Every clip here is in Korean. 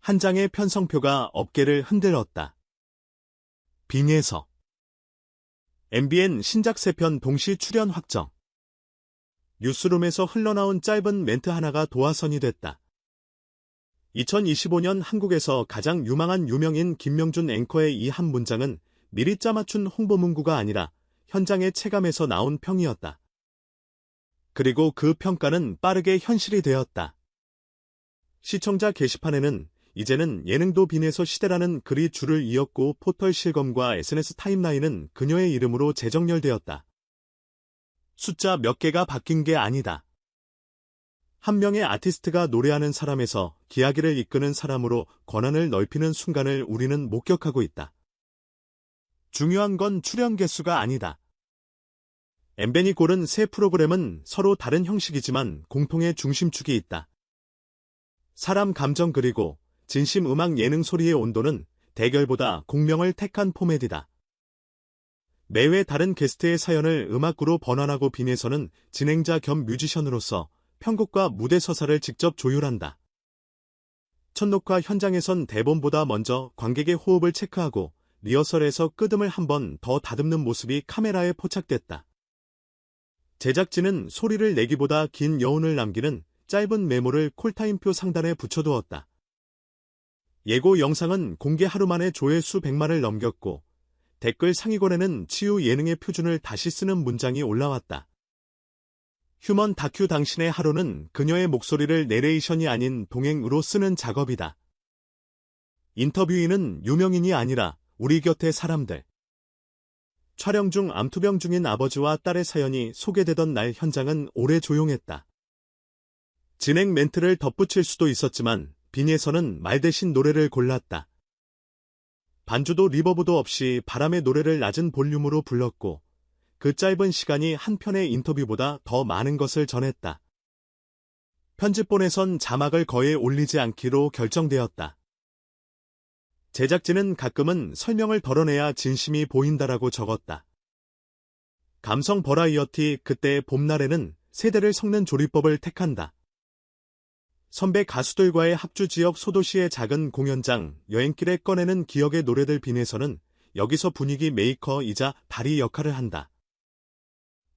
한 장의 편성표가 업계를 흔들었다. 빙에서 MBN 신작 3편 동시 출연 확정. 뉴스룸에서 흘러나온 짧은 멘트 하나가 도화선이 됐다. 2025년 한국에서 가장 유망한 유명인 김명준 앵커의 이 한 문장은 미리 짜맞춘 홍보 문구가 아니라 현장의 체감에서 나온 평이었다. 그리고 그 평가는 빠르게 현실이 되었다. 시청자 게시판에는 이제는 예능도 빈에서 시대라는 글이 줄을 이었고 포털 실검과 SNS 타임라인은 그녀의 이름으로 재정렬되었다. 숫자 몇 개가 바뀐 게 아니다. 한 명의 아티스트가 노래하는 사람에서 기하기를 이끄는 사람으로 권한을 넓히는 순간을 우리는 목격하고 있다. 중요한 건 출연 개수가 아니다. MBN이 고른 새 프로그램은 서로 다른 형식이지만 공통의 중심축이 있다. 사람 감정 그리고 진심 음악 예능 소리의 온도는 대결보다 공명을 택한 포맷이다. 매회 다른 게스트의 사연을 음악으로 번안하고 빈에서는 진행자 겸 뮤지션으로서 편곡과 무대 서사를 직접 조율한다. 첫 녹화 현장에선 대본보다 먼저 관객의 호흡을 체크하고 리허설에서 끄듬을 한 번 더 다듬는 모습이 카메라에 포착됐다. 제작진은 소리를 내기보다 긴 여운을 남기는 짧은 메모를 콜타임표 상단에 붙여두었다. 예고 영상은 공개 하루 만에 조회수 100만을 넘겼고 댓글 상위권에는 치유 예능의 표준을 다시 쓰는 문장이 올라왔다. 휴먼 다큐 당신의 하루는 그녀의 목소리를 내레이션이 아닌 동행으로 쓰는 작업이다. 인터뷰인은 유명인이 아니라 우리 곁의 사람들. 촬영 중 암투병 중인 아버지와 딸의 사연이 소개되던 날 현장은 오래 조용했다. 진행 멘트를 덧붙일 수도 있었지만 빈에서는 말 대신 노래를 골랐다. 반주도 리버브도 없이 바람의 노래를 낮은 볼륨으로 불렀고 그 짧은 시간이 한 편의 인터뷰보다 더 많은 것을 전했다. 편집본에선 자막을 거의 올리지 않기로 결정되었다. 제작진은 가끔은 설명을 덜어내야 진심이 보인다라고 적었다. 감성 버라이어티 그때 봄날에는 세대를 섞는 조리법을 택한다. 선배 가수들과의 합주지역 소도시의 작은 공연장, 여행길에 꺼내는 기억의 노래들 빈에서는 여기서 분위기 메이커이자 다리 역할을 한다.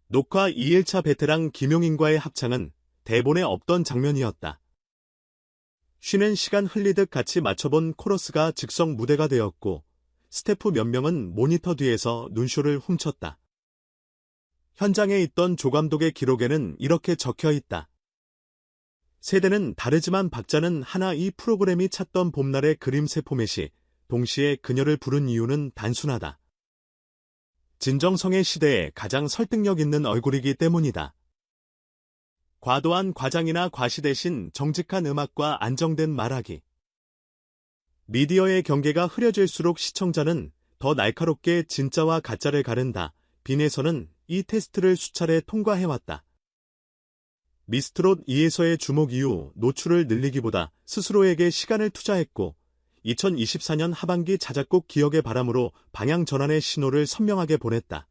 녹화 2일차 베테랑 김용인과의 합창은 대본에 없던 장면이었다. 쉬는 시간 흘리듯 같이 맞춰본 코러스가 즉석 무대가 되었고 스태프 몇 명은 모니터 뒤에서 눈쇼를 훔쳤다. 현장에 있던 조감독의 기록에는 이렇게 적혀 있다. 세대는 다르지만 박자는 하나. 이 프로그램이 찾던 봄날의 그림새 포맷이 동시에 그녀를 부른 이유는 단순하다. 진정성의 시대에 가장 설득력 있는 얼굴이기 때문이다. 과도한 과장이나 과시 대신 정직한 음악과 안정된 말하기. 미디어의 경계가 흐려질수록 시청자는 더 날카롭게 진짜와 가짜를 가른다. 빈에서는 이 테스트를 수차례 통과해왔다. 미스트롯 2에서의 주목 이후 노출을 늘리기보다 스스로에게 시간을 투자했고 2024년 하반기 자작곡 기억의 바람으로 방향 전환의 신호를 선명하게 보냈다.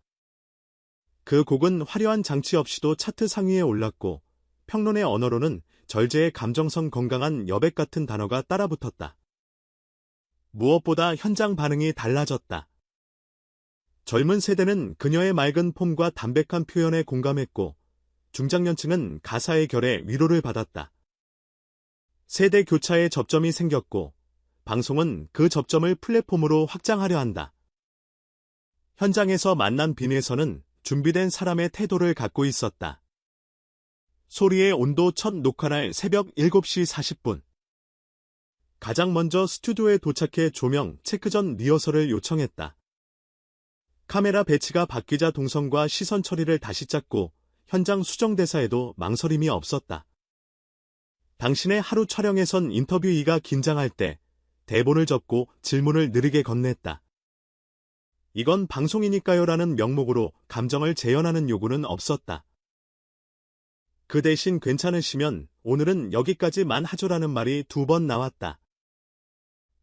그 곡은 화려한 장치 없이도 차트 상위에 올랐고 평론의 언어로는 절제의 감정성 건강한 여백 같은 단어가 따라붙었다. 무엇보다 현장 반응이 달라졌다. 젊은 세대는 그녀의 맑은 폼과 담백한 표현에 공감했고 중장년층은 가사의 결에 위로를 받았다. 세대 교차의 접점이 생겼고 방송은 그 접점을 플랫폼으로 확장하려 한다. 현장에서 만난 빈에서는 준비된 사람의 태도를 갖고 있었다. 소리의 온도 첫 녹화날 새벽 7시 40분. 가장 먼저 스튜디오에 도착해 조명, 체크 전 리허설을 요청했다. 카메라 배치가 바뀌자 동선과 시선 처리를 다시 짰고 현장 수정 대사에도 망설임이 없었다. 당신의 하루 촬영에선 인터뷰이가 긴장할 때 대본을 접고 질문을 느리게 건넸다. 이건 방송이니까요라는 명목으로 감정을 재현하는 요구는 없었다. 그 대신 괜찮으시면 오늘은 여기까지만 하죠라는 말이 2번 나왔다.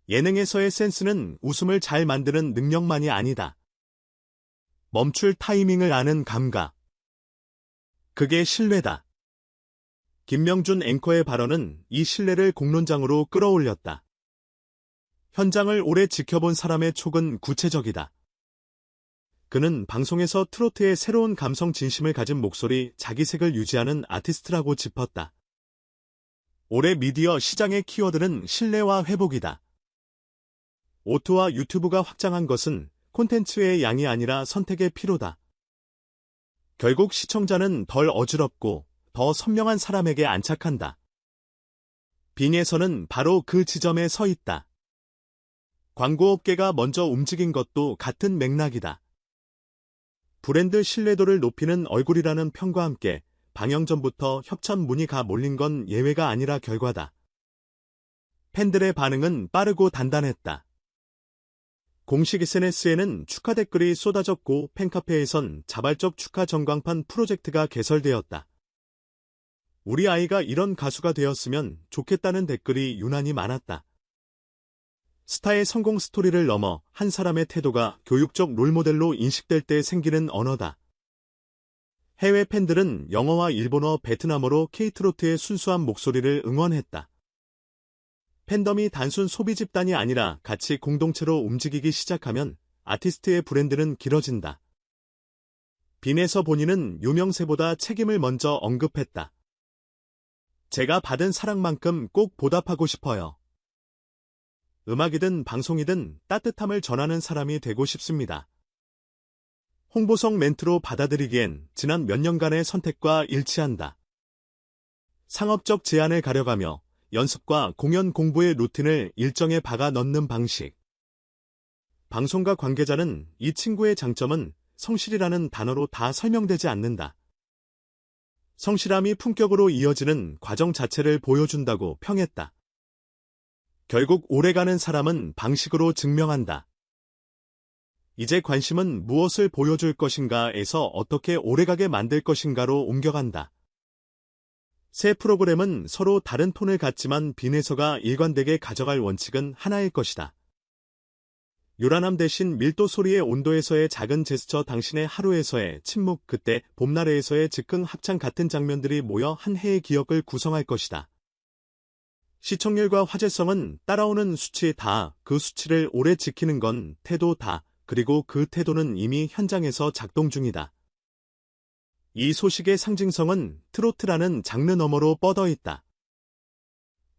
예능에서의 센스는 웃음을 잘 만드는 능력만이 아니다. 멈출 타이밍을 아는 감각. 그게 신뢰다. 김명준 앵커의 발언은 이 신뢰를 공론장으로 끌어올렸다. 현장을 오래 지켜본 사람의 촉은 구체적이다. 그는 방송에서 트로트의 새로운 감성 진심을 가진 목소리, 자기색을 유지하는 아티스트라고 짚었다. 올해 미디어 시장의 키워드는 신뢰와 회복이다. 오토와 유튜브가 확장한 것은 콘텐츠의 양이 아니라 선택의 피로다. 결국 시청자는 덜 어지럽고 더 선명한 사람에게 안착한다. 빙에서는 바로 그 지점에 서 있다. 광고업계가 먼저 움직인 것도 같은 맥락이다. 브랜드 신뢰도를 높이는 얼굴이라는 평과 함께 방영 전부터 협찬 문의가 몰린 건 예외가 아니라 결과다. 팬들의 반응은 빠르고 단단했다. 공식 SNS에는 축하 댓글이 쏟아졌고 팬카페에선 자발적 축하 전광판 프로젝트가 개설되었다. 우리 아이가 이런 가수가 되었으면 좋겠다는 댓글이 유난히 많았다. 스타의 성공 스토리를 넘어 한 사람의 태도가 교육적 롤모델로 인식될 때 생기는 언어다. 해외 팬들은 영어와 일본어, 베트남어로 K-트로트의 순수한 목소리를 응원했다. 팬덤이 단순 소비 집단이 아니라 같이 공동체로 움직이기 시작하면 아티스트의 브랜드는 길어진다. 빈에서 본인은 유명세보다 책임을 먼저 언급했다. 제가 받은 사랑만큼 꼭 보답하고 싶어요. 음악이든 방송이든 따뜻함을 전하는 사람이 되고 싶습니다. 홍보성 멘트로 받아들이기엔 지난 몇 년간의 선택과 일치한다. 상업적 제안을 가려가며 연습과 공연 공부의 루틴을 일정에 박아 넣는 방식. 방송가 관계자는 이 친구의 장점은 성실이라는 단어로 다 설명되지 않는다. 성실함이 품격으로 이어지는 과정 자체를 보여준다고 평했다. 결국 오래가는 사람은 방식으로 증명한다. 이제 관심은 무엇을 보여줄 것인가에서 어떻게 오래가게 만들 것인가로 옮겨간다. 새 프로그램은 서로 다른 톤을 갖지만 빈에서가 일관되게 가져갈 원칙은 하나일 것이다. 요란함 대신 밀도 소리의 온도에서의 작은 제스처, 당신의 하루에서의 침묵, 그때 봄날에서의 즉흥 합창 같은 장면들이 모여 한 해의 기억을 구성할 것이다. 시청률과 화제성은 따라오는 수치 다, 그 수치를 오래 지키는 건 태도 다, 그리고 그 태도는 이미 현장에서 작동 중이다. 이 소식의 상징성은 트로트라는 장르 너머로 뻗어 있다.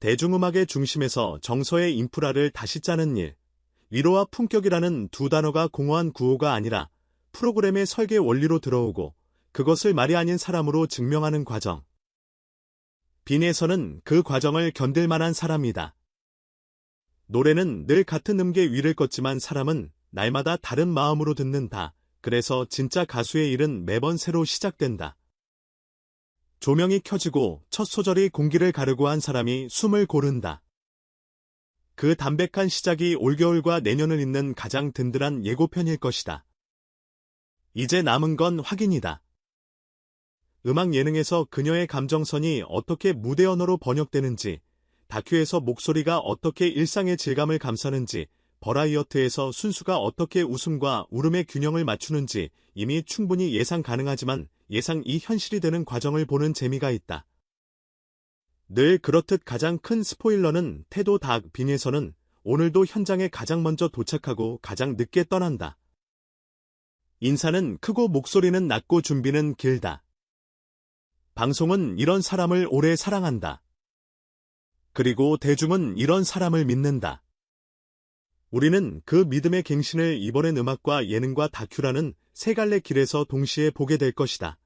대중음악의 중심에서 정서의 인프라를 다시 짜는 일, 위로와 품격이라는 두 단어가 공허한 구호가 아니라 프로그램의 설계 원리로 들어오고 그것을 말이 아닌 사람으로 증명하는 과정. 빈에서는 그 과정을 견딜 만한 사람이다. 노래는 늘 같은 음계 위를 걷지만 사람은 날마다 다른 마음으로 듣는다. 그래서 진짜 가수의 일은 매번 새로 시작된다. 조명이 켜지고 첫 소절이 공기를 가르고 한 사람이 숨을 고른다. 그 담백한 시작이 올겨울과 내년을 잇는 가장 든든한 예고편일 것이다. 이제 남은 건 확인이다. 음악 예능에서 그녀의 감정선이 어떻게 무대 언어로 번역되는지, 다큐에서 목소리가 어떻게 일상의 질감을 감싸는지, 버라이어트에서 순수가 어떻게 웃음과 울음의 균형을 맞추는지 이미 충분히 예상 가능하지만 예상이 현실이 되는 과정을 보는 재미가 있다. 늘 그렇듯 가장 큰 스포일러는 태도 닥 빈에서는 오늘도 현장에 가장 먼저 도착하고 가장 늦게 떠난다. 인사는 크고 목소리는 낮고 준비는 길다. 방송은 이런 사람을 오래 사랑한다. 그리고 대중은 이런 사람을 믿는다. 우리는 그 믿음의 갱신을 이번엔 음악과 예능과 다큐라는 세 갈래 길에서 동시에 보게 될 것이다.